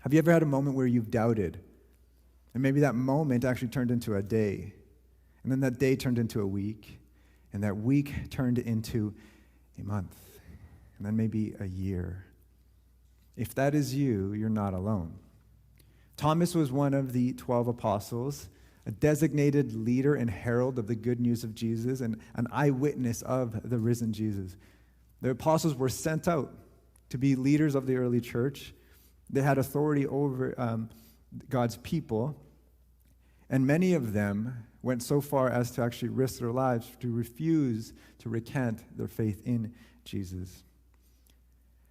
Have you ever had a moment where you've doubted? And maybe that moment actually turned into a day. And then that day turned into a week. And that week turned into a month. And then maybe a year. If that is you, you're not alone. Thomas was one of the 12 apostles, a designated leader and herald of the good news of Jesus, and an eyewitness of the risen Jesus. The apostles were sent out to be leaders of the early church. They had authority over God's people, and many of them went so far as to actually risk their lives to refuse to recant their faith in Jesus.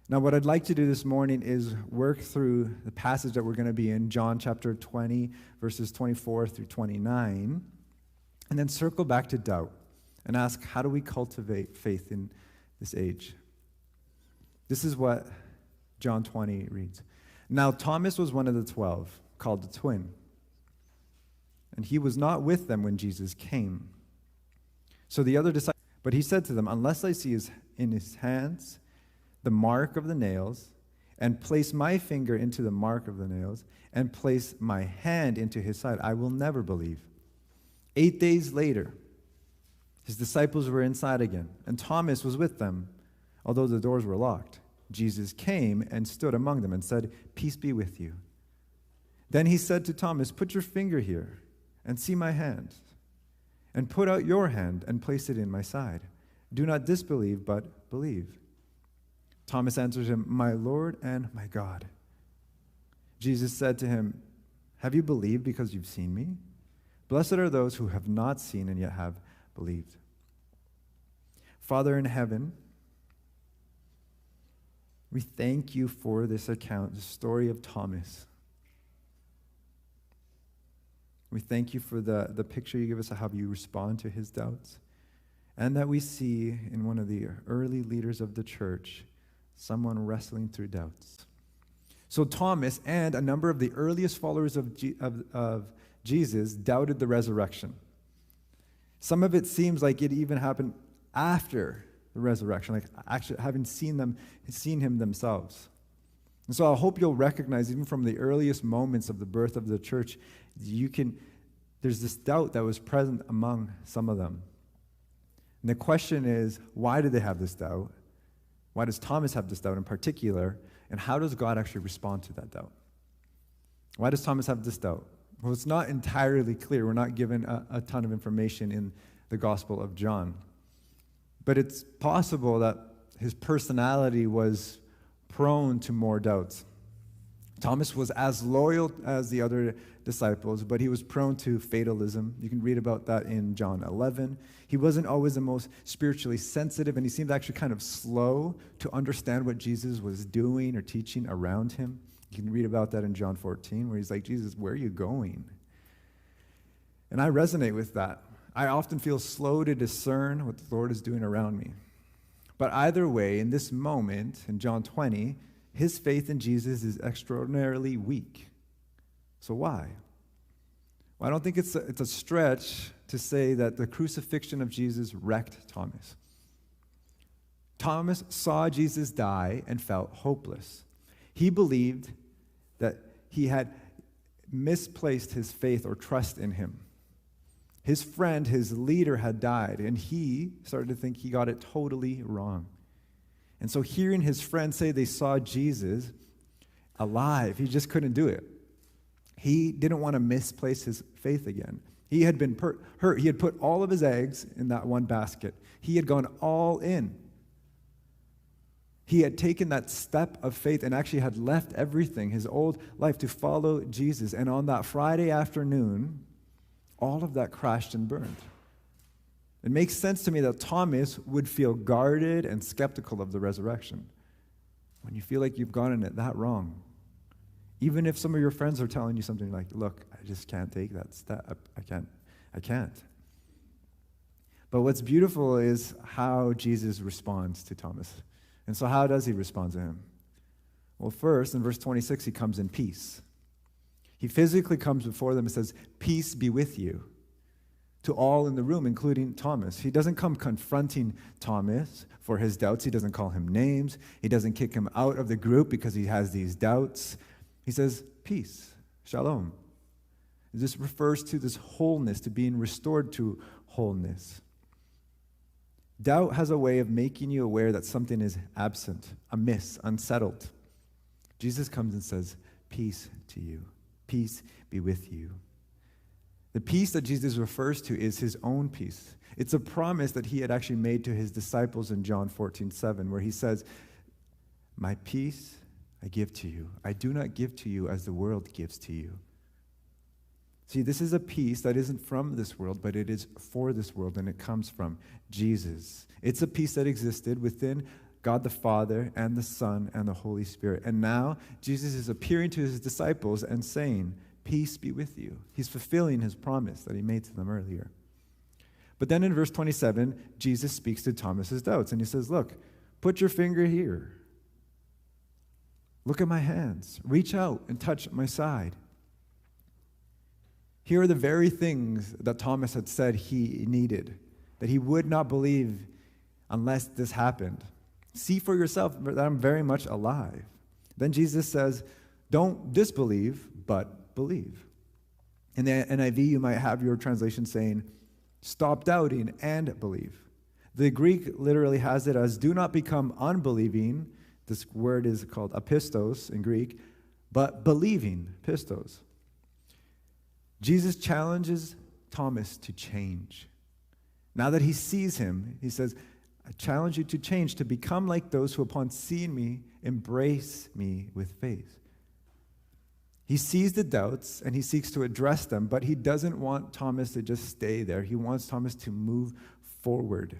Now, what I'd like to do this morning is work through the passage that we're going to be in, John chapter 20, verses 24 through 29, and then circle back to doubt and ask, how do we cultivate faith in this age? This is what John 20 reads. Now, Thomas was one of the 12, called the twin, and he was not with them when Jesus came. So the other disciples, but he said to them, unless I see in his hands the mark of the nails, and place my finger into the mark of the nails, and place my hand into his side, I will never believe. 8 days later, his disciples were inside again, and Thomas was with them, although the doors were locked. Jesus came and stood among them and said, peace be with you. Then he said to Thomas, put your finger here and see my hand, and put out your hand and place it in my side. Do not disbelieve, but believe. Thomas answered him, my Lord and my God. Jesus said to him, have you believed because you've seen me? Blessed are those who have not seen and yet have believed. Father in heaven, we thank you for this account, the story of Thomas. We thank you for the picture you give us of how you respond to his doubts, and that we see in one of the early leaders of the church someone wrestling through doubts. So Thomas and a number of the earliest followers of Jesus doubted the resurrection. Some of it seems like it even happened after the resurrection, like actually having seen him themselves. And so I hope you'll recognize, even from the earliest moments of the birth of the church, there's this doubt that was present among some of them. And the question is, why did they have this doubt? Why does Thomas have this doubt in particular? And how does God actually respond to that doubt? Why does Thomas have this doubt? Well, it's not entirely clear. We're not given a ton of information in the Gospel of John. But it's possible that his personality was prone to more doubts. Thomas was as loyal as the other disciples, but he was prone to fatalism. You can read about that in John 11. He wasn't always the most spiritually sensitive, and he seemed actually kind of slow to understand what Jesus was doing or teaching around him. You can read about that in John 14, where he's like, Jesus, where are you going? And I resonate with that. I often feel slow to discern what the Lord is doing around me. But either way, in this moment, in John 20, his faith in Jesus is extraordinarily weak. So why? Well, I don't think it's a stretch to say that the crucifixion of Jesus wrecked Thomas. Thomas saw Jesus die and felt hopeless. He believed that he had misplaced his faith or trust in him. His friend, his leader, had died, and he started to think he got it totally wrong. And so hearing his friends say they saw Jesus alive, he just couldn't do it. He didn't want to misplace his faith again. He had been hurt. He had put all of his eggs in that one basket. He had gone all in. He had taken that step of faith and actually had left everything, his old life, to follow Jesus. And on that Friday afternoon, all of that crashed and burned. It makes sense to me that Thomas would feel guarded and skeptical of the resurrection when you feel like you've gotten it that wrong. Even if some of your friends are telling you something like, look, I just can't take that step. I can't. But what's beautiful is how Jesus responds to Thomas. And so how does he respond to him? Well, first, in verse 26, he comes in peace. He physically comes before them and says, peace be with you, to all in the room, including Thomas. He doesn't come confronting Thomas for his doubts. He doesn't call him names. He doesn't kick him out of the group because he has these doubts. He says, peace, shalom. This refers to this wholeness, to being restored to wholeness. Doubt has a way of making you aware that something is absent, amiss, unsettled. Jesus comes and says, peace to you. Peace be with you. The peace that Jesus refers to is his own peace. It's a promise that he had actually made to his disciples in John 14:7, where he says, my peace I give to you. I do not give to you as the world gives to you. See, this is a peace that isn't from this world, but it is for this world, and it comes from Jesus. It's a peace that existed within God the Father and the Son and the Holy Spirit. And now Jesus is appearing to his disciples and saying, peace be with you. He's fulfilling his promise that he made to them earlier. But then in verse 27, Jesus speaks to Thomas's doubts, and he says, look, put your finger here. Look at my hands. Reach out and touch my side. Here are the very things that Thomas had said he needed, that he would not believe unless this happened. See for yourself that I'm very much alive. Then Jesus says, don't disbelieve, but believe. In the NIV, you might have your translation saying, stop doubting and believe. The Greek literally has it as, do not become unbelieving. This word is called apistos in Greek, but believing, pistos. Jesus challenges Thomas to change. Now that he sees him, he says, I challenge you to change, to become like those who upon seeing me, embrace me with faith. He sees the doubts and he seeks to address them, but he doesn't want Thomas to just stay there. He wants Thomas to move forward.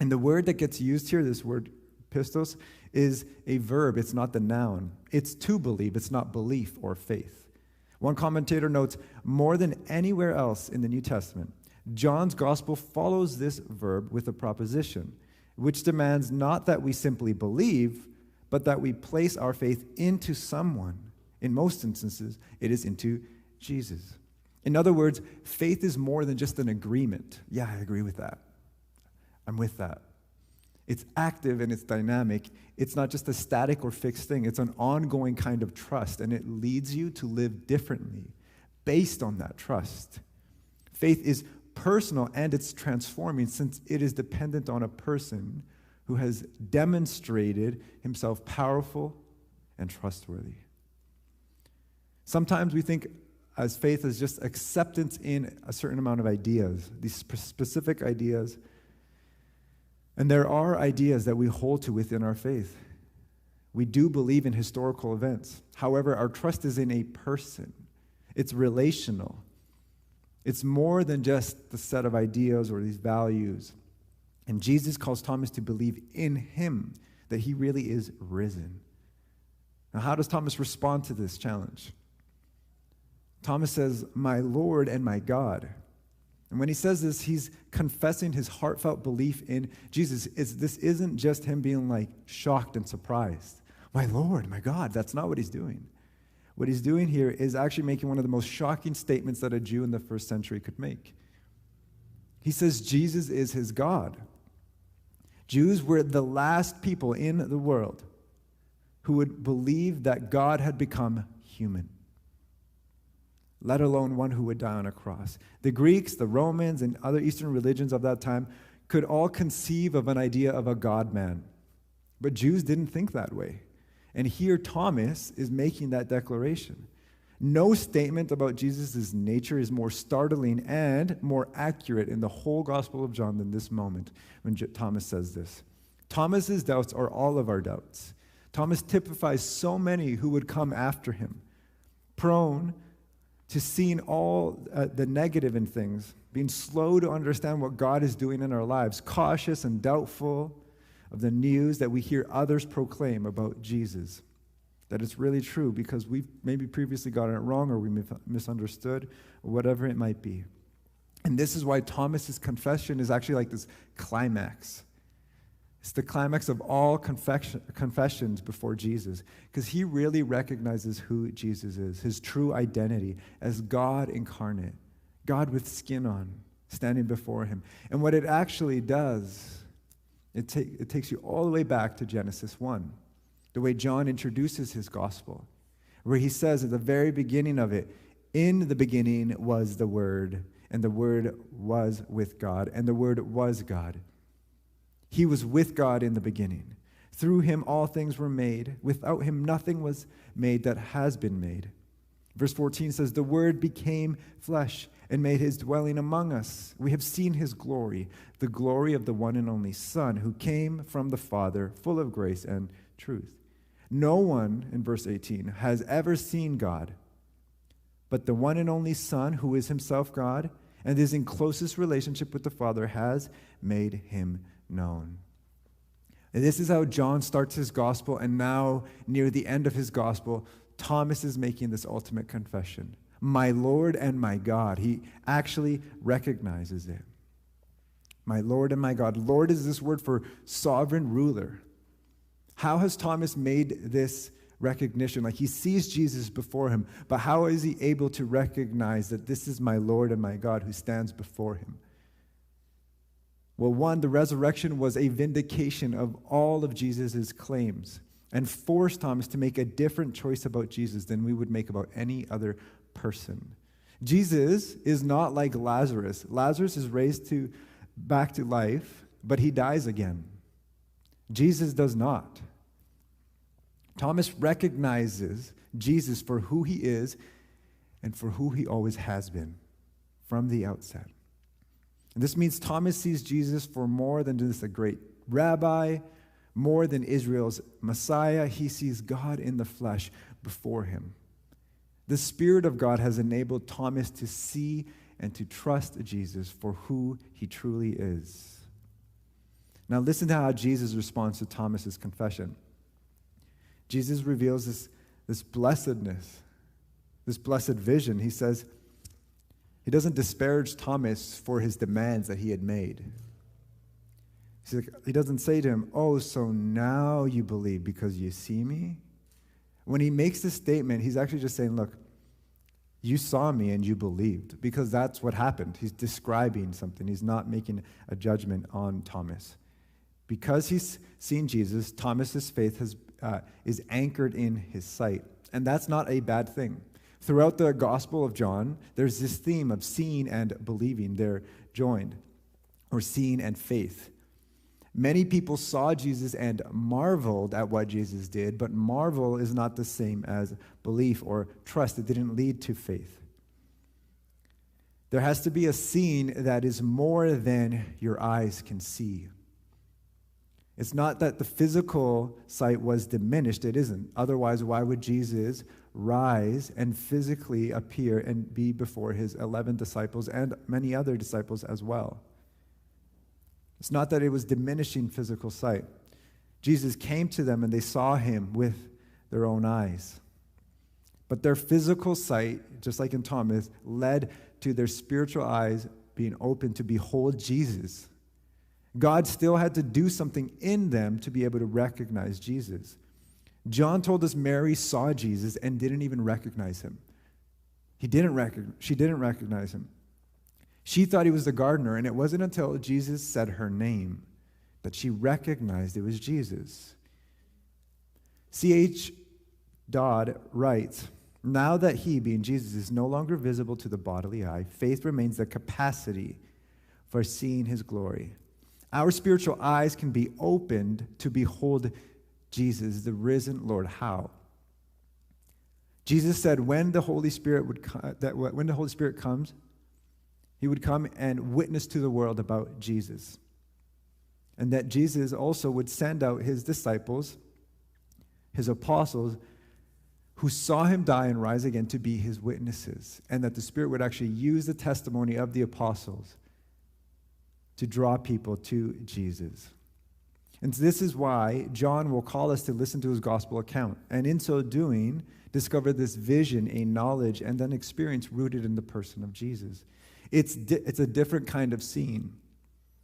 And the word that gets used here, this word pistos, is a verb. It's not the noun. It's to believe. It's not belief or faith. One commentator notes, more than anywhere else in the New Testament, John's gospel follows this verb with a proposition, which demands not that we simply believe, but that we place our faith into someone. In most instances, it is into Jesus. In other words, faith is more than just an agreement. Yeah, I agree with that. I'm with that. It's active and it's dynamic. It's not just a static or fixed thing. It's an ongoing kind of trust, and it leads you to live differently based on that trust. Faith is personal and it's transforming, since it is dependent on a person who has demonstrated himself powerful and trustworthy. Sometimes we think as faith as just acceptance in a certain amount of ideas, these specific ideas. And there are ideas that we hold to within our faith. We do believe in historical events. However, our trust is in a person. It's relational. It's more than just the set of ideas or these values. And Jesus calls Thomas to believe in him, that he really is risen. Now, how does Thomas respond to this challenge? Thomas says, my Lord and my God. And when he says this, he's confessing his heartfelt belief in Jesus. This isn't just him being like shocked and surprised. My Lord, my God, that's not what he's doing. What he's doing here is actually making one of the most shocking statements that a Jew in the first century could make. He says Jesus is his God. Jews were the last people in the world who would believe that God had become human, let alone one who would die on a cross. The Greeks, the Romans, and other Eastern religions of that time could all conceive of an idea of a God-man. But Jews didn't think that way. And here Thomas is making that declaration. No statement about Jesus' nature is more startling and more accurate in the whole Gospel of John than this moment when Thomas says this. Thomas's doubts are all of our doubts. Thomas typifies so many who would come after him, prone to seeing all the negative in things, being slow to understand what God is doing in our lives, cautious and doubtful of the news that we hear others proclaim about Jesus, that it's really true because we've maybe previously gotten it wrong or we misunderstood or whatever it might be. And this is why Thomas's confession is actually like this climax. It's the climax of all confessions before Jesus, because he really recognizes who Jesus is, his true identity as God incarnate, God with skin on, standing before him. And what it actually does, it takes you all the way back to Genesis 1, the way John introduces his gospel, where he says at the very beginning of it, in the beginning was the Word, and the Word was with God, and the Word was God. He was with God in the beginning. Through him all things were made. Without him nothing was made that has been made. Verse 14 says, the Word became flesh and made his dwelling among us. We have seen his glory, the glory of the one and only Son, who came from the Father, full of grace and truth. No one, in verse 18, has ever seen God, but the one and only Son, who is himself God, and is in closest relationship with the Father, has made him known. And this is how John starts his gospel, and now, near the end of his gospel, Thomas is making this ultimate confession. My Lord and my God. He actually recognizes it. My Lord and my God. Lord is this word for sovereign ruler. How has Thomas made this recognition? Like, he sees Jesus before him, but how is he able to recognize that this is my Lord and my God who stands before him? Well, one, the resurrection was a vindication of all of Jesus' claims and forced Thomas to make a different choice about Jesus than we would make about any other person. Jesus is not like Lazarus. Lazarus is raised back to life, but he dies again. Jesus does not. Thomas recognizes Jesus for who he is and for who he always has been from the outset. And this means Thomas sees Jesus for more than just a great rabbi, more than Israel's Messiah. He sees God in the flesh before him. The Spirit of God has enabled Thomas to see and to trust Jesus for who he truly is. Now listen to how Jesus responds to Thomas's confession. Jesus reveals this blessedness, this blessed vision. He says, he doesn't disparage Thomas for his demands that he had made. He doesn't say to him, oh, so now you believe because you see me? When he makes this statement, he's actually just saying, look, you saw me and you believed, because that's what happened. He's describing something. He's not making a judgment on Thomas. Because he's seen Jesus, Thomas's faith is anchored in his sight. And that's not a bad thing. Throughout the Gospel of John, there's this theme of seeing and believing. They're joined, or seeing and faith. Many people saw Jesus and marveled at what Jesus did, but marvel is not the same as belief or trust. It didn't lead to faith. There has to be a seeing that is more than your eyes can see. It's not that the physical sight was diminished. It isn't. Otherwise, why would Jesus rise and physically appear and be before his 11 disciples and many other disciples as well? It's not that it was diminishing physical sight. Jesus came to them and they saw him with their own eyes. But their physical sight, just like in Thomas, led to their spiritual eyes being open to behold Jesus. God still had to do something in them to be able to recognize Jesus. John told us Mary saw Jesus and didn't even recognize him. She didn't recognize him. She thought he was the gardener, and it wasn't until Jesus said her name that she recognized it was Jesus. C.H. Dodd writes, now that he, being Jesus, is no longer visible to the bodily eye, faith remains the capacity for seeing his glory. Our spiritual eyes can be opened to behold Jesus, the risen Lord. How? Jesus said when the Holy Spirit comes, he would come and witness to the world about Jesus. And that Jesus also would send out his disciples, his apostles, who saw him die and rise again to be his witnesses. And that the Spirit would actually use the testimony of the apostles to draw people to Jesus. And this is why John will call us to listen to his gospel account. And in so doing, discover this vision, a knowledge, and an experience rooted in the person of Jesus. It's a different kind of seeing.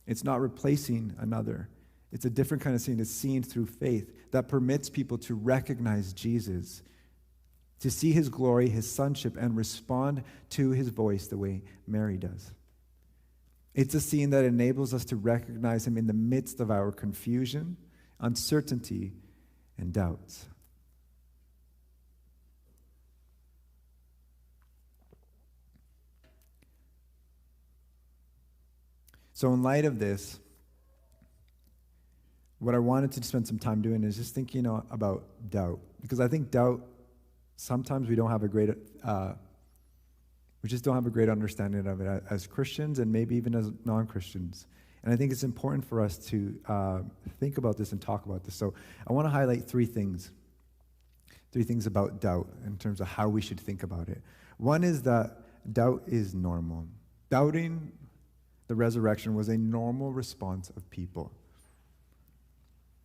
It's not replacing another. It's a different kind of seeing. It's seen through faith that permits people to recognize Jesus, to see his glory, his sonship, and respond to his voice the way Mary does. It's a scene that enables us to recognize him in the midst of our confusion, uncertainty, and doubts. So in light of this, what I wanted to spend some time doing is just thinking about doubt. Because I think doubt, sometimes we just don't have a great understanding of it as Christians and maybe even as non-Christians. And I think it's important for us to think about this and talk about this. So I want to highlight three things about doubt in terms of how we should think about it. One is that doubt is normal. Doubting the resurrection was a normal response of people.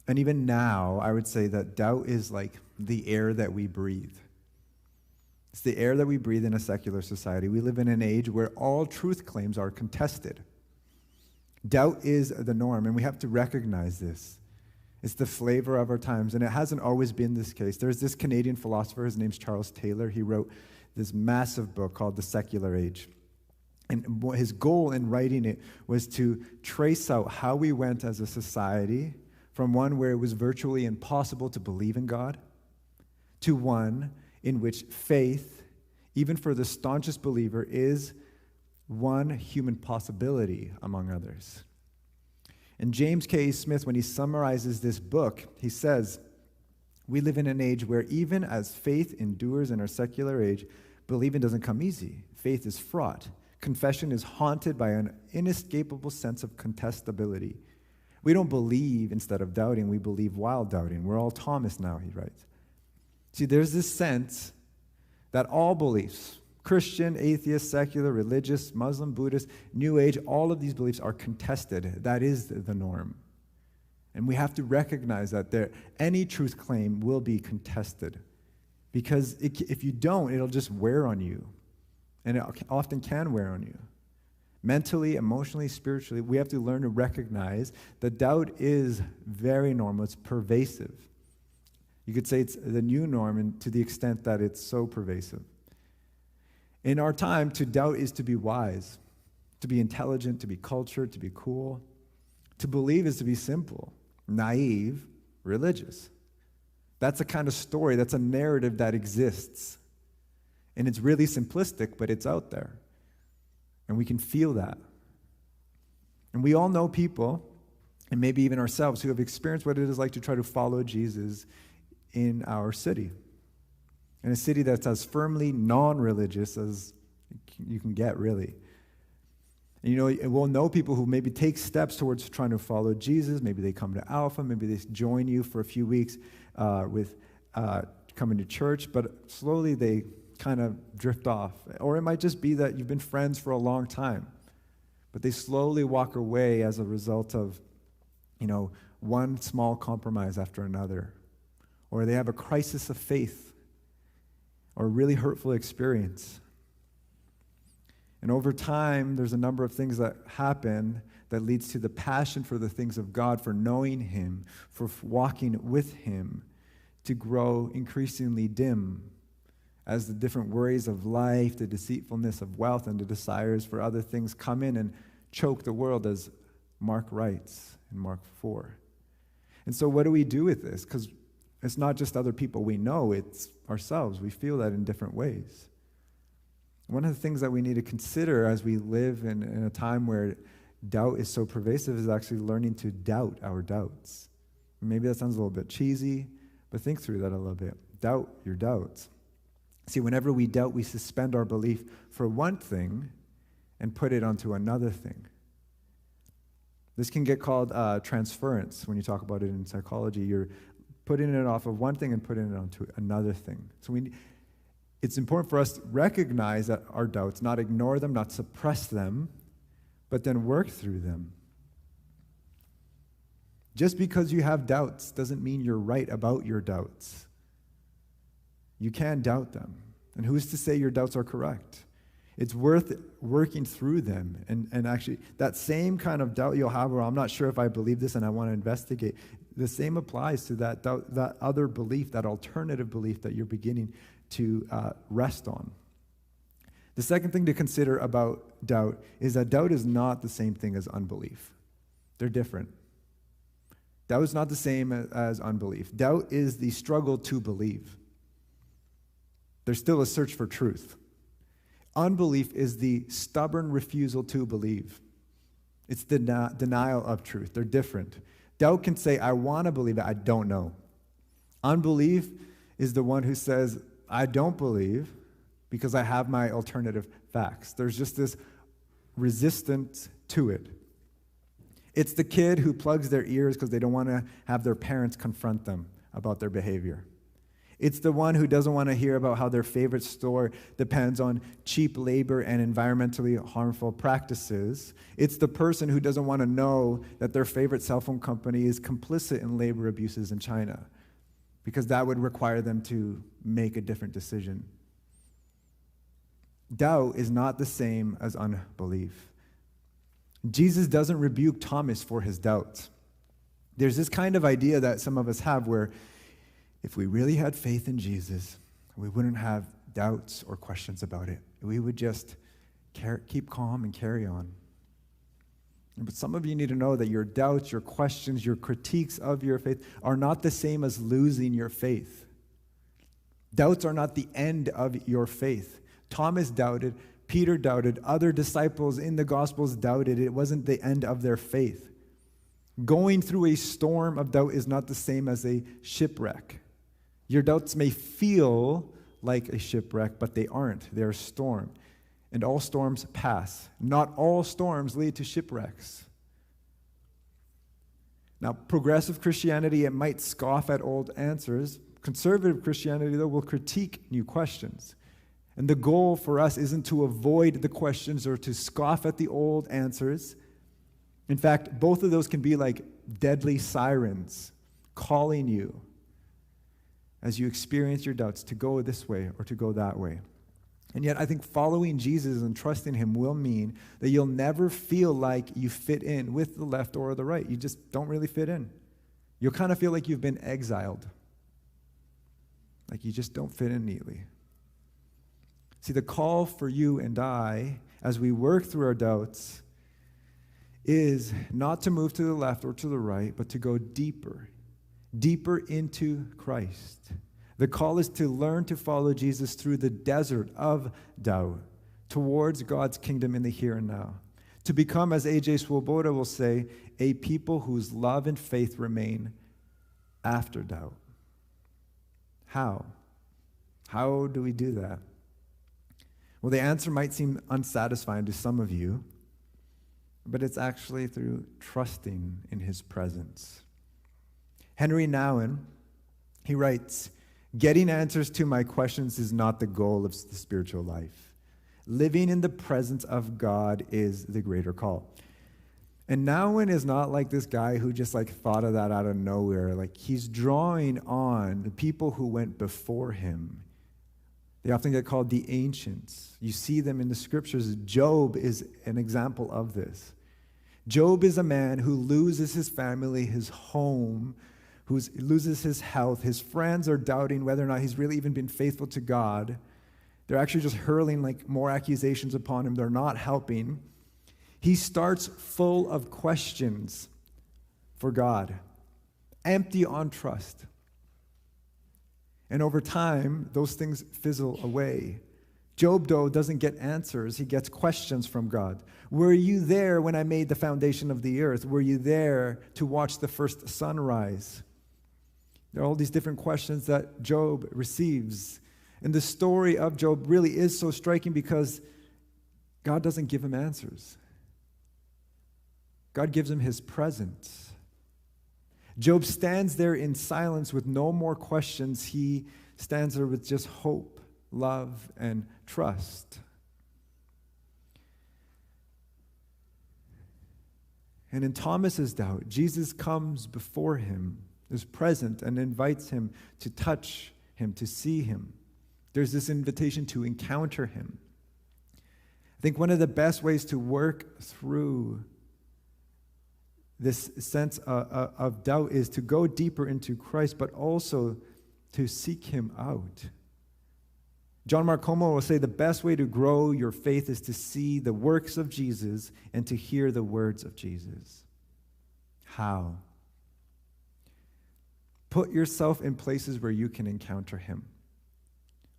And even now, I would say that doubt is like the air that we breathe. It's the air that we breathe in a secular society. We live in an age where all truth claims are contested. Doubt is the norm, and we have to recognize this. It's the flavor of our times, and it hasn't always been this case. There's this Canadian philosopher, his name's Charles Taylor. He wrote this massive book called The Secular Age. And his goal in writing it was to trace out how we went as a society from one where it was virtually impossible to believe in God to one in which faith, even for the staunchest believer, is one human possibility among others. And James K. Smith, when he summarizes this book, he says, we live in an age where even as faith endures in our secular age, believing doesn't come easy. Faith is fraught. Confession is haunted by an inescapable sense of contestability. We don't believe instead of doubting. We believe while doubting. We're all Thomas now, he writes. See, there's this sense that all beliefs, Christian, atheist, secular, religious, Muslim, Buddhist, New Age, all of these beliefs are contested. That is the norm. And we have to recognize that any truth claim will be contested. Because if you don't, it'll just wear on you. And it often can wear on you. Mentally, emotionally, spiritually, we have to learn to recognize that doubt is very normal. It's pervasive. You could say it's the new norm, and to the extent that it's so pervasive. In our time, to doubt is to be wise, to be intelligent, to be cultured, to be cool. To believe is to be simple, naive, religious. That's a kind of story, that's a narrative that exists. And it's really simplistic, but it's out there. And we can feel that. And we all know people, and maybe even ourselves, who have experienced what it is like to try to follow Jesus in our city. In a city that's as firmly non-religious as you can get, really. And we'll know people who maybe take steps towards trying to follow Jesus. Maybe they come to Alpha. Maybe they join you for a few weeks with coming to church. But slowly they kind of drift off. Or it might just be that you've been friends for a long time, but they slowly walk away as a result of, one small compromise after another. Or they have a crisis of faith or a really hurtful experience. And over time, there's a number of things that happen that leads to the passion for the things of God, for knowing Him, for walking with Him, to grow increasingly dim as the different worries of life, the deceitfulness of wealth, and the desires for other things come in and choke the world, as Mark writes in Mark 4. And so what do we do with this? Because it's not just other people we know, it's ourselves. We feel that in different ways. One of the things that we need to consider as we live in a time where doubt is so pervasive is actually learning to doubt our doubts. Maybe that sounds a little bit cheesy, but think through that a little bit. Doubt your doubts. See, whenever we doubt, we suspend our belief for one thing and put it onto another thing. This can get called transference when you talk about it in psychology. You're putting it off of one thing and putting it onto another thing. So it's important for us to recognize that our doubts, not ignore them, not suppress them, but then work through them. Just because you have doubts doesn't mean you're right about your doubts. You can doubt them. And who's to say your doubts are correct? It's worth working through them. And actually, that same kind of doubt you'll have, where I'm not sure if I believe this and I want to investigate, the same applies to that doubt, that other belief, that alternative belief that you're beginning to rest on. The second thing to consider about doubt is that doubt is not the same thing as unbelief. They're different. Doubt is not the same as unbelief. Doubt is the struggle to believe. There's still a search for truth. Unbelief is the stubborn refusal to believe. It's the denial of truth. They're different. Doubt can say, I want to believe it, I don't know. Unbelief is the one who says, I don't believe because I have my alternative facts. There's just this resistance to it. It's the kid who plugs their ears because they don't want to have their parents confront them about their behavior. It's the one who doesn't want to hear about how their favorite store depends on cheap labor and environmentally harmful practices. It's the person who doesn't want to know that their favorite cell phone company is complicit in labor abuses in China, because that would require them to make a different decision. Doubt is not the same as unbelief. Jesus doesn't rebuke Thomas for his doubts. There's this kind of idea that some of us have where if we really had faith in Jesus, we wouldn't have doubts or questions about it. We would just keep calm and carry on. But some of you need to know that your doubts, your questions, your critiques of your faith are not the same as losing your faith. Doubts are not the end of your faith. Thomas doubted, Peter doubted, other disciples in the Gospels doubted. It wasn't the end of their faith. Going through a storm of doubt is not the same as a shipwreck. Your doubts may feel like a shipwreck, but they aren't. They're a storm. And all storms pass. Not all storms lead to shipwrecks. Now, progressive Christianity, it might scoff at old answers. Conservative Christianity, though, will critique new questions. And the goal for us isn't to avoid the questions or to scoff at the old answers. In fact, both of those can be like deadly sirens calling you as you experience your doubts to go this way or to go that way. And yet, I think following Jesus and trusting him will mean that you'll never feel like you fit in with the left or the right. You just don't really fit in. You'll kind of feel like you've been exiled. Like you just don't fit in neatly. See, the call for you and I, as we work through our doubts, is not to move to the left or to the right, but to go deeper into Christ. The call is to learn to follow Jesus through the desert of doubt towards God's kingdom in the here and now. To become, as A.J. Swoboda will say, a people whose love and faith remain after doubt. How? How do we do that? Well, the answer might seem unsatisfying to some of you, but it's actually through trusting in his presence. Henry Nouwen, he writes, getting answers to my questions is not the goal of the spiritual life. Living in the presence of God is the greater call. And Nouwen is not like this guy who just thought of that out of nowhere. He's drawing on the people who went before him. They often get called the ancients. You see them in the scriptures. Job is an example of this. Job is a man who loses his family, his home, who loses his health. His friends are doubting whether or not he's really even been faithful to God. They're actually just hurling more accusations upon him. They're not helping. He starts full of questions for God, empty on trust. And over time, those things fizzle away. Job, though, doesn't get answers. He gets questions from God. Were you there when I made the foundation of the earth? Were you there to watch the first sunrise? There are all these different questions that Job receives. And the story of Job really is so striking because God doesn't give him answers. God gives him his presence. Job stands there in silence with no more questions. He stands there with just hope, love, and trust. And in Thomas's doubt, Jesus comes before him, is present, and invites him to touch him, to see him. There's this invitation to encounter him. I think one of the best ways to work through this sense of doubt is to go deeper into Christ, but also to seek him out. John Mark Comer will say the best way to grow your faith is to see the works of Jesus and to hear the words of Jesus. How? Put yourself in places where you can encounter him.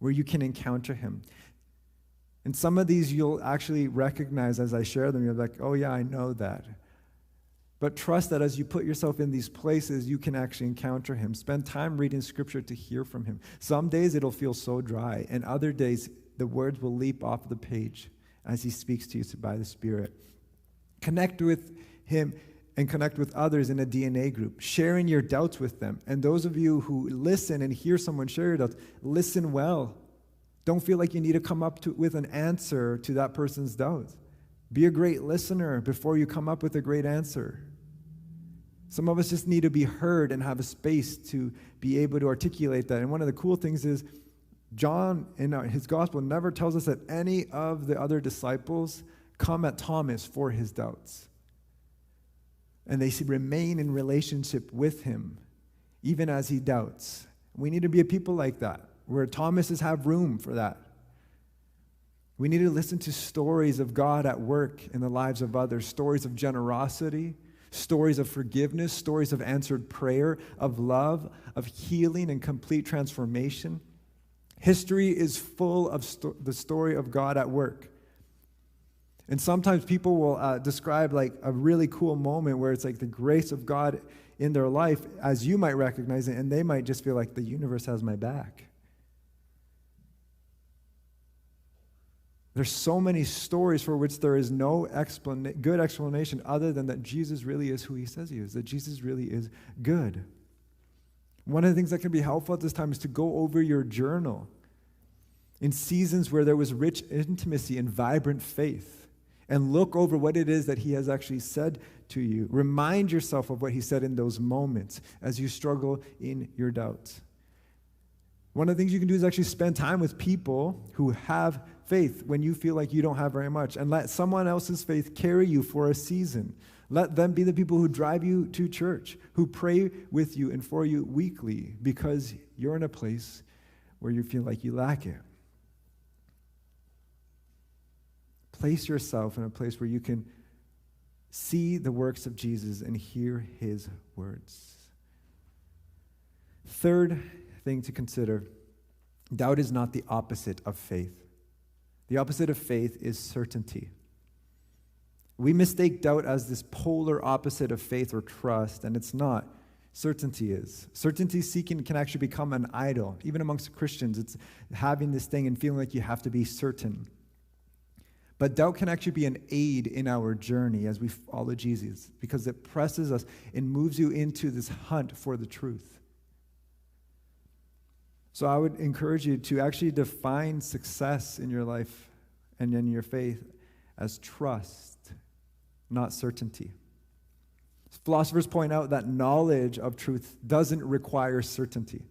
Where you can encounter him. And some of these you'll actually recognize as I share them. You're like, oh yeah, I know that. But trust that as you put yourself in these places, you can actually encounter him. Spend time reading scripture to hear from him. Some days it'll feel so dry, and other days the words will leap off the page as he speaks to you by the Spirit. Connect with him and connect with others in a DNA group, sharing your doubts with them. And those of you who listen and hear someone share your doubts, listen well. Don't feel like you need to come up with an answer to that person's doubts. Be a great listener before you come up with a great answer. Some of us just need to be heard and have a space to be able to articulate that. And one of the cool things is John, in his gospel, never tells us that any of the other disciples come at Thomas for his doubts. And they remain in relationship with him, even as he doubts. We need to be a people like that, where Thomases have room for that. We need to listen to stories of God at work in the lives of others, stories of generosity, stories of forgiveness, stories of answered prayer, of love, of healing and complete transformation. History is full of the story of God at work. And sometimes people will describe like a really cool moment where it's like the grace of God in their life, as you might recognize it, and they might just feel like the universe has my back. There's so many stories for which there is no good explanation other than that Jesus really is who he says he is, that Jesus really is good. One of the things that can be helpful at this time is to go over your journal in seasons where there was rich intimacy and vibrant faith, and look over what it is that he has actually said to you. Remind yourself of what he said in those moments as you struggle in your doubts. One of the things you can do is actually spend time with people who have faith when you feel like you don't have very much, and let someone else's faith carry you for a season. Let them be the people who drive you to church, who pray with you and for you weekly, because you're in a place where you feel like you lack it. Place yourself in a place where you can see the works of Jesus and hear his words. Third thing to consider, doubt is not the opposite of faith. The opposite of faith is certainty. We mistake doubt as this polar opposite of faith or trust, and it's not. Certainty is. Certainty seeking can actually become an idol. Even amongst Christians, it's having this thing and feeling like you have to be certain. But doubt can actually be an aid in our journey as we follow Jesus, because it presses us and moves you into this hunt for the truth. So I would encourage you to actually define success in your life and in your faith as trust, not certainty. Philosophers point out that knowledge of truth doesn't require certainty.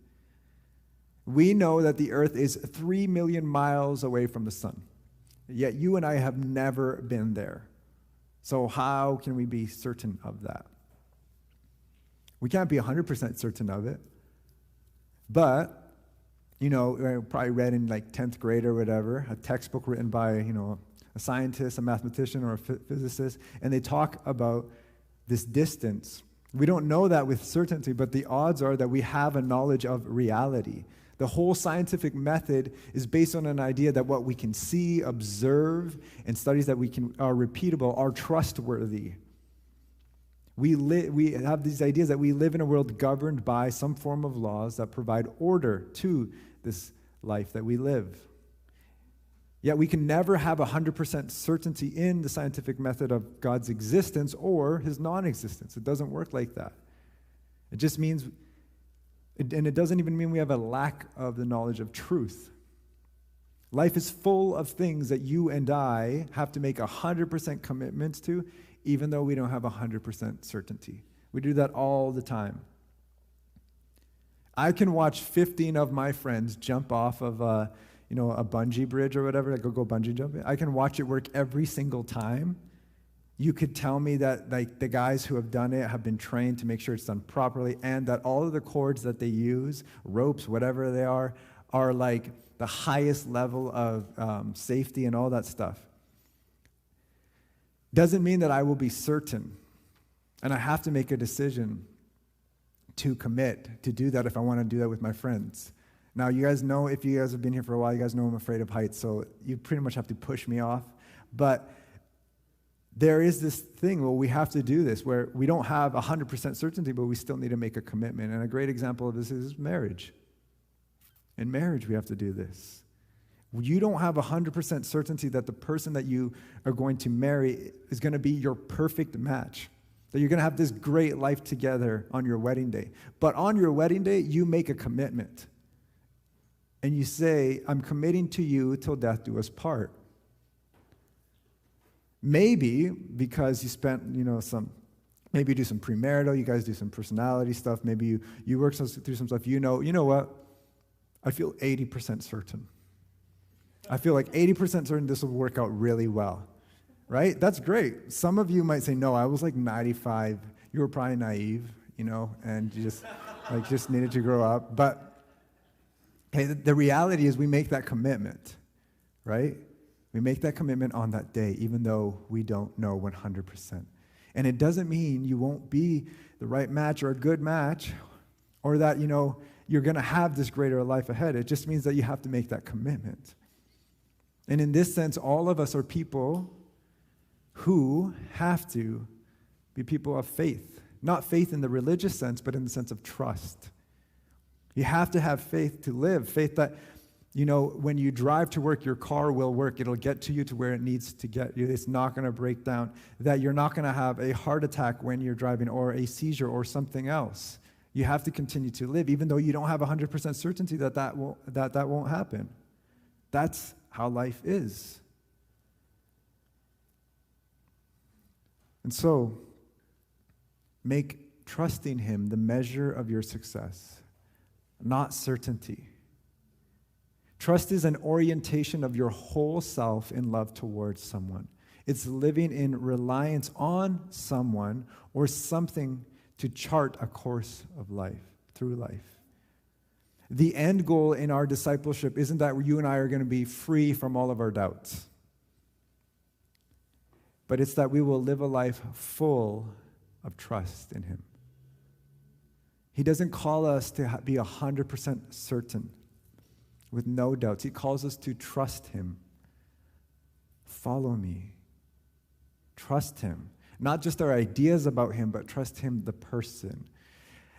We know that the earth is 3 million miles away from the sun, yet you and I have never been there. So how can we be certain of that? We can't be 100% certain of it, but you know, I probably read in like 10th grade or whatever, a textbook written by, a scientist, a mathematician, or a physicist, and they talk about this distance. We don't know that with certainty, but the odds are that we have a knowledge of reality. The whole scientific method is based on an idea that what we can see, observe, and studies that are repeatable are trustworthy. We have these ideas that we live in a world governed by some form of laws that provide order to this life that we live. Yet we can never have 100% certainty in the scientific method of God's existence or his non-existence. It doesn't work like that. It just means, and it doesn't even mean we have a lack of the knowledge of truth. Life is full of things that you and I have to make 100% commitments to, even though we don't have 100% certainty. We do that all the time. I can watch 15 of my friends jump off of a bungee bridge or whatever, like go bungee jumping. I can watch it work every single time. You could tell me that like the guys who have done it have been trained to make sure it's done properly, and that all of the cords that they use, ropes, whatever they are like the highest level of safety and all that stuff. Doesn't mean that I will be certain, and I have to make a decision to commit to do that if I want to do that with my friends. Now, you guys know, if you guys have been here for a while, you guys know I'm afraid of heights, so you pretty much have to push me off. But there is this thing where we have to do this, where we don't have 100% certainty, but we still need to make a commitment. And a great example of this is marriage. In marriage, we have to do this. You don't have 100% certainty that the person that you are going to marry is going to be your perfect match, that you're going to have this great life together on your wedding day. But on your wedding day, you make a commitment. And you say, I'm committing to you till death do us part. Maybe because you spent, maybe you do some premarital, you guys do some personality stuff, maybe you work through some stuff, you know what? I feel 80% certain. I feel like 80% certain this will work out really well, right? That's great. Some of you might say, no, I was like 95. You were probably naive, and you just needed to grow up. But hey, the reality is we make that commitment, right? We make that commitment on that day, even though we don't know 100%. And it doesn't mean you won't be the right match or a good match, or that, you're going to have this greater life ahead. It just means that you have to make that commitment. And in this sense, all of us are people who have to be people of faith. Not faith in the religious sense, but in the sense of trust. You have to have faith to live. Faith that, when you drive to work, your car will work. It'll get to you to where it needs to get you. It's not going to break down. That you're not going to have a heart attack when you're driving, or a seizure or something else. You have to continue to live, even though you don't have 100% certainty that won't happen. That's how life is. And so, make trusting Him the measure of your success, not certainty. Trust is an orientation of your whole self in love towards someone. It's living in reliance on someone or something to chart a course of life, through life. The end goal in our discipleship isn't that you and I are going to be free from all of our doubts, but it's that we will live a life full of trust in Him. He doesn't call us to be 100% certain with no doubts. He calls us to trust Him. Follow me. Trust Him. Not just our ideas about Him, but trust Him, the person.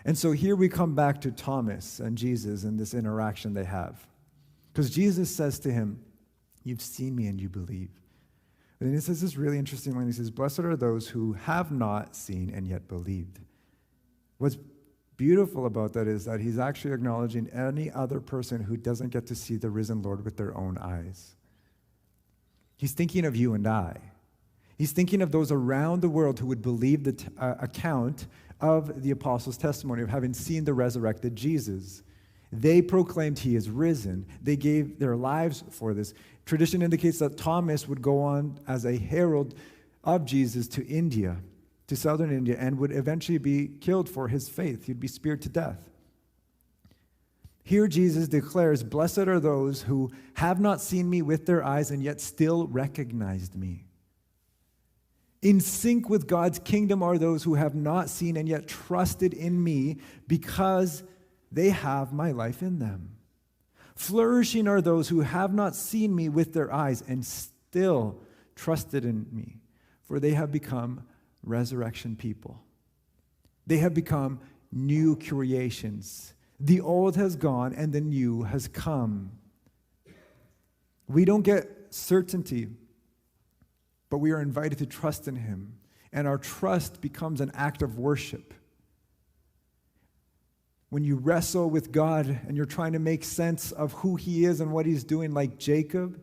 And so here we come back to Thomas and Jesus and this interaction they have. Because Jesus says to him, you've seen me and you believe. And he says this really interesting line. He says, blessed are those who have not seen and yet believed. What's beautiful about that is that he's actually acknowledging any other person who doesn't get to see the risen Lord with their own eyes. He's thinking of you and I. He's thinking of those around the world who would believe the account of the apostles' testimony of having seen the resurrected Jesus. They proclaimed He is risen. They gave their lives for this. Tradition indicates that Thomas would go on as a herald of Jesus to India, to southern India, and would eventually be killed for his faith. He'd be speared to death. Here Jesus declares, blessed are those who have not seen me with their eyes and yet still recognized me. In sync with God's kingdom are those who have not seen and yet trusted in me because they have my life in them. Flourishing are those who have not seen me with their eyes and still trusted in me, for they have become resurrection people. They have become new creations. The old has gone and the new has come. We don't get certainty, but we are invited to trust in Him. And our trust becomes an act of worship. When you wrestle with God and you're trying to make sense of who He is and what He's doing, like Jacob,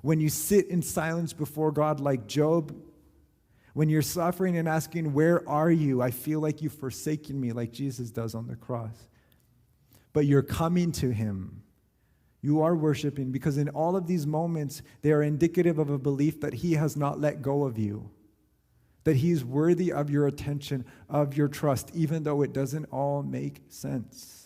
when you sit in silence before God like Job, when you're suffering and asking, where are you? I feel like you've forsaken me, like Jesus does on the cross. But you're coming to Him. You are worshiping, because in all of these moments, they are indicative of a belief that He has not let go of you, that He's worthy of your attention, of your trust, even though it doesn't all make sense.